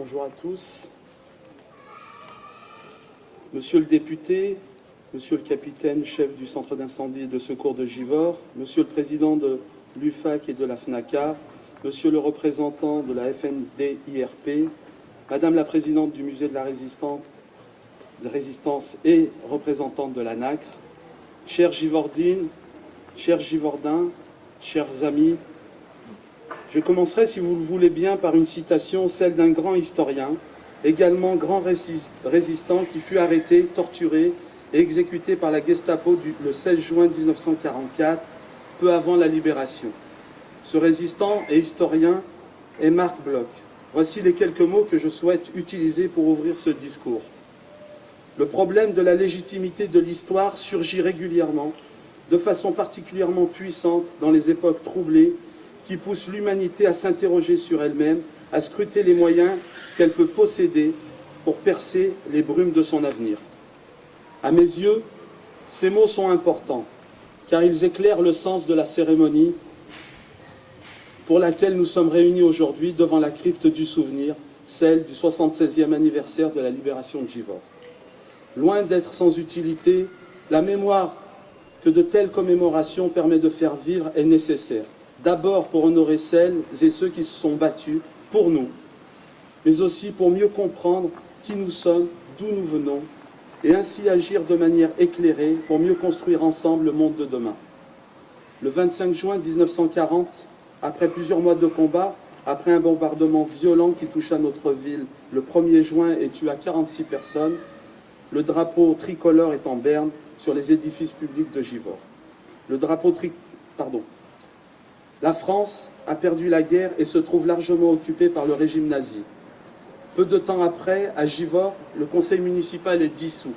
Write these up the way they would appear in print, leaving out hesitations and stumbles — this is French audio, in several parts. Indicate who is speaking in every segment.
Speaker 1: Bonjour à tous. Monsieur le député, monsieur le capitaine, chef du centre d'incendie et de secours de Givors, monsieur le président de l'UFAC et de la FNACA, monsieur le représentant de la FNDIRP, madame la présidente du musée de la Résistance et représentante de la NACRE, chères Givordines, chers Givordins, chers amis, je commencerai, si vous le voulez bien, par une citation, celle d'un grand historien, également grand résistant, qui fut arrêté, torturé et exécuté par la Gestapo le 16 juin 1944, peu avant la libération. Ce résistant et historien est Marc Bloch. Voici les quelques mots que je souhaite utiliser pour ouvrir ce discours. Le problème de la légitimité de l'histoire surgit régulièrement, de façon particulièrement puissante dans les époques troublées, qui pousse l'humanité à s'interroger sur elle-même, à scruter les moyens qu'elle peut posséder pour percer les brumes de son avenir. À mes yeux, ces mots sont importants, car ils éclairent le sens de la cérémonie pour laquelle nous sommes réunis aujourd'hui devant la crypte du souvenir, celle du 76e anniversaire de la libération de Givors. Loin d'être sans utilité, la mémoire que de telles commémorations permettent de faire vivre est nécessaire. D'abord pour honorer celles et ceux qui se sont battus pour nous, mais aussi pour mieux comprendre qui nous sommes, d'où nous venons, et ainsi agir de manière éclairée pour mieux construire ensemble le monde de demain. Le 25 juin 1940, après plusieurs mois de combat, après un bombardement violent qui toucha notre ville le 1er juin et tua 46 personnes, le drapeau tricolore est en berne sur les édifices publics de Givors. La France a perdu la guerre et se trouve largement occupée par le régime nazi. Peu de temps après, à Givors, le conseil municipal est dissous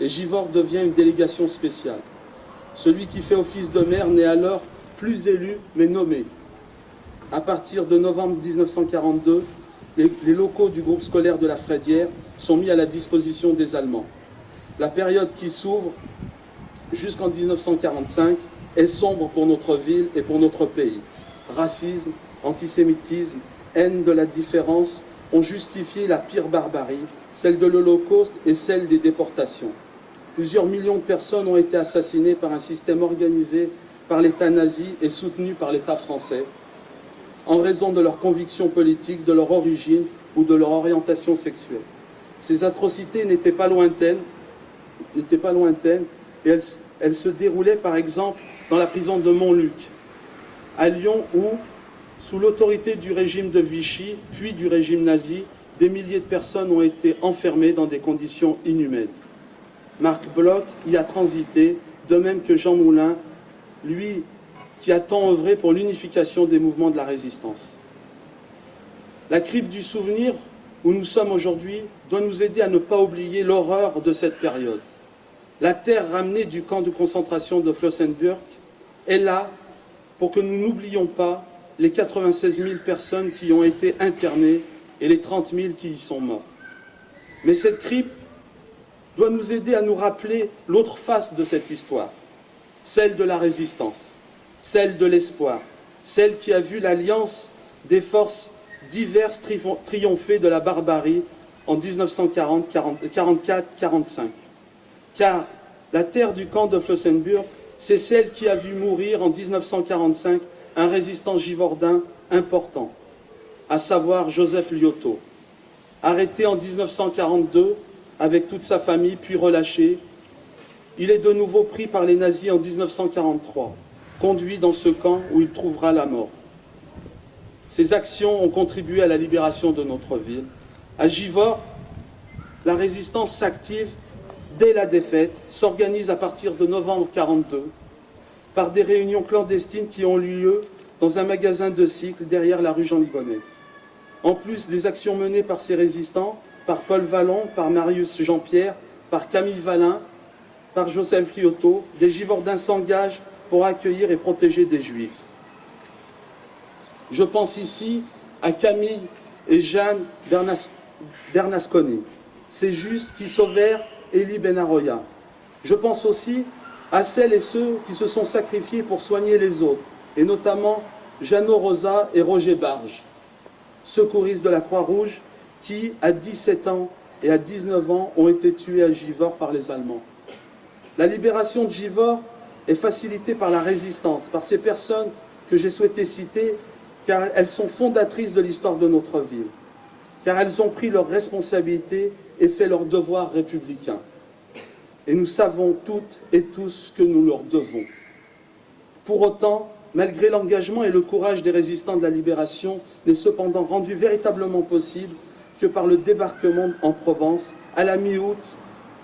Speaker 1: et Givors devient une délégation spéciale. Celui qui fait office de maire n'est alors plus élu, mais nommé. À partir de novembre 1942, les locaux du groupe scolaire de la Frédière sont mis à la disposition des Allemands. La période qui s'ouvre jusqu'en 1945 est sombre pour notre ville et pour notre pays. Racisme, antisémitisme, haine de la différence ont justifié la pire barbarie, celle de l'Holocauste et celle des déportations. Plusieurs millions de personnes ont été assassinées par un système organisé par l'État nazi et soutenu par l'État français, en raison de leurs convictions politiques, de leur origine ou de leur orientation sexuelle. Ces atrocités n'étaient pas lointaines et elles se déroulaient par exemple dans la prison de Montluc, à Lyon, où, sous l'autorité du régime de Vichy, puis du régime nazi, des milliers de personnes ont été enfermées dans des conditions inhumaines. Marc Bloch y a transité, de même que Jean Moulin, lui qui a tant œuvré pour l'unification des mouvements de la résistance. La crypte du souvenir, où nous sommes aujourd'hui, doit nous aider à ne pas oublier l'horreur de cette période. La terre ramenée du camp de concentration de Flossenbürg est là pour que nous n'oublions pas les 96 000 personnes qui y ont été internées et les 30 000 qui y sont morts. Mais cette crypte doit nous aider à nous rappeler l'autre face de cette histoire, celle de la résistance, celle de l'espoir, celle qui a vu l'alliance des forces diverses triompher de la barbarie en 1944-45. Car la terre du camp de Flossenbürg, c'est celle qui a vu mourir en 1945 un résistant givordin important, à savoir Joseph Liotto. Arrêté en 1942 avec toute sa famille, puis relâché, il est de nouveau pris par les nazis en 1943, conduit dans ce camp où il trouvera la mort. Ces actions ont contribué à la libération de notre ville. À Givors, la résistance s'active dès la défaite, s'organise à partir de novembre 1942 par des réunions clandestines qui ont eu lieu dans un magasin de cycles derrière la rue Jean-Ligonnet. En plus des actions menées par ces résistants, par Paul Vallon, par Marius Jean-Pierre, par Camille Vallin, par Joseph Liotto, des Givordins s'engagent pour accueillir et protéger des Juifs. Je pense ici à Camille et Jeanne Bernasconi, ces Justes qui sauvèrent Elie Benaroya. Je pense aussi à celles et ceux qui se sont sacrifiés pour soigner les autres, et notamment Jeannot Rosa et Roger Barge, secouristes de la Croix-Rouge, qui, à 17 ans et à 19 ans, ont été tués à Givors par les Allemands. La libération de Givors est facilitée par la résistance, par ces personnes que j'ai souhaité citer, car elles sont fondatrices de l'histoire de notre ville, car elles ont pris leurs responsabilités et fait leur devoir républicain. Et nous savons toutes et tous ce que nous leur devons. Pour autant, malgré l'engagement et le courage des résistants de la libération, n'est cependant rendu véritablement possible que par le débarquement en Provence, à la mi-août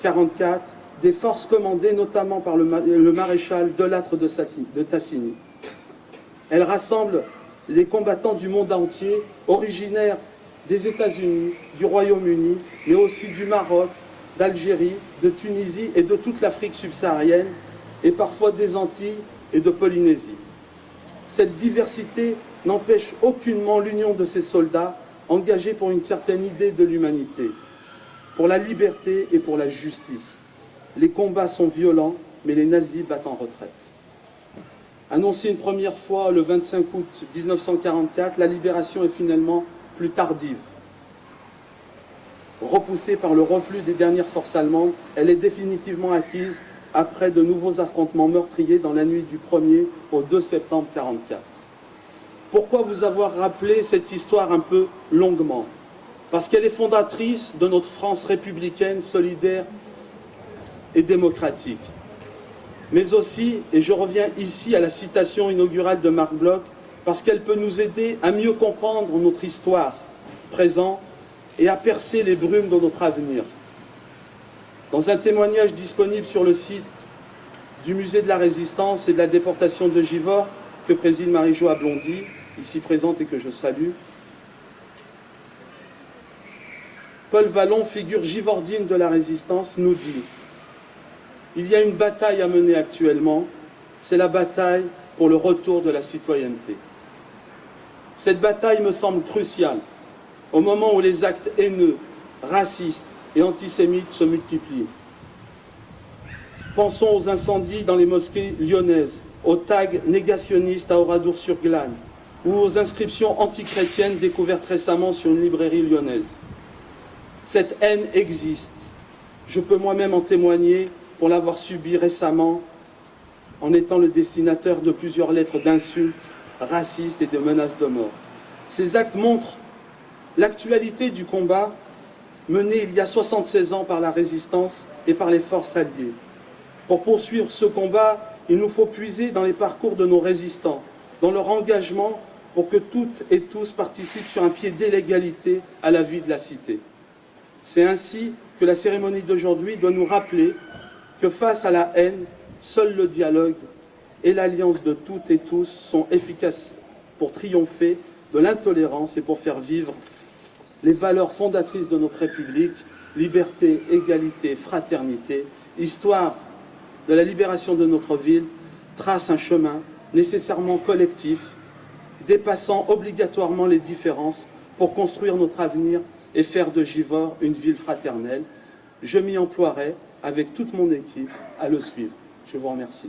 Speaker 1: 1944, des forces commandées notamment par le maréchal Delattre de Tassigny. Elles rassemblent les combattants du monde entier, originaires des États-Unis, du Royaume-Uni, mais aussi du Maroc, d'Algérie, de Tunisie et de toute l'Afrique subsaharienne, et parfois des Antilles et de Polynésie. Cette diversité n'empêche aucunement l'union de ces soldats engagés pour une certaine idée de l'humanité, pour la liberté et pour la justice. Les combats sont violents, mais les nazis battent en retraite. Annoncée une première fois le 25 août 1944, la libération est finalement plus tardive. Repoussée par le reflux des dernières forces allemandes, elle est définitivement acquise après de nouveaux affrontements meurtriers dans la nuit du 1er au 2 septembre 1944. Pourquoi vous avoir rappelé cette histoire un peu longuement? Parce qu'elle est fondatrice de notre France républicaine, solidaire et démocratique. Mais aussi, et je reviens ici à la citation inaugurale de Marc Bloch, parce qu'elle peut nous aider à mieux comprendre notre histoire présente et à percer les brumes de notre avenir. Dans un témoignage disponible sur le site du Musée de la Résistance et de la déportation de Givors, que préside Marie-Jo Blondy, ici présente et que je salue, Paul Vallon, figure givordine de la Résistance, nous dit: il y a une bataille à mener actuellement, c'est la bataille pour le retour de la citoyenneté. Cette bataille me semble cruciale, au moment où les actes haineux, racistes et antisémites se multiplient. Pensons aux incendies dans les mosquées lyonnaises, aux tags négationnistes à Oradour-sur-Glane, ou aux inscriptions antichrétiennes découvertes récemment sur une librairie lyonnaise. Cette haine existe. Je peux moi-même en témoigner pour l'avoir subie récemment en étant le destinataire de plusieurs lettres d'insultes racistes et de menaces de mort. Ces actes montrent l'actualité du combat mené il y a 76 ans par la résistance et par les forces alliées. Pour poursuivre ce combat, il nous faut puiser dans les parcours de nos résistants, dans leur engagement pour que toutes et tous participent sur un pied d'égalité à la vie de la cité. C'est ainsi que la cérémonie d'aujourd'hui doit nous rappeler que face à la haine, seul le dialogue et l'alliance de toutes et tous sont efficaces pour triompher de l'intolérance et pour faire vivre les valeurs fondatrices de notre République, liberté, égalité, fraternité. Histoire de la libération de notre ville trace un chemin nécessairement collectif, dépassant obligatoirement les différences pour construire notre avenir et faire de Givors une ville fraternelle. Je m'y emploierai avec toute mon équipe à le suivre. Je vous remercie.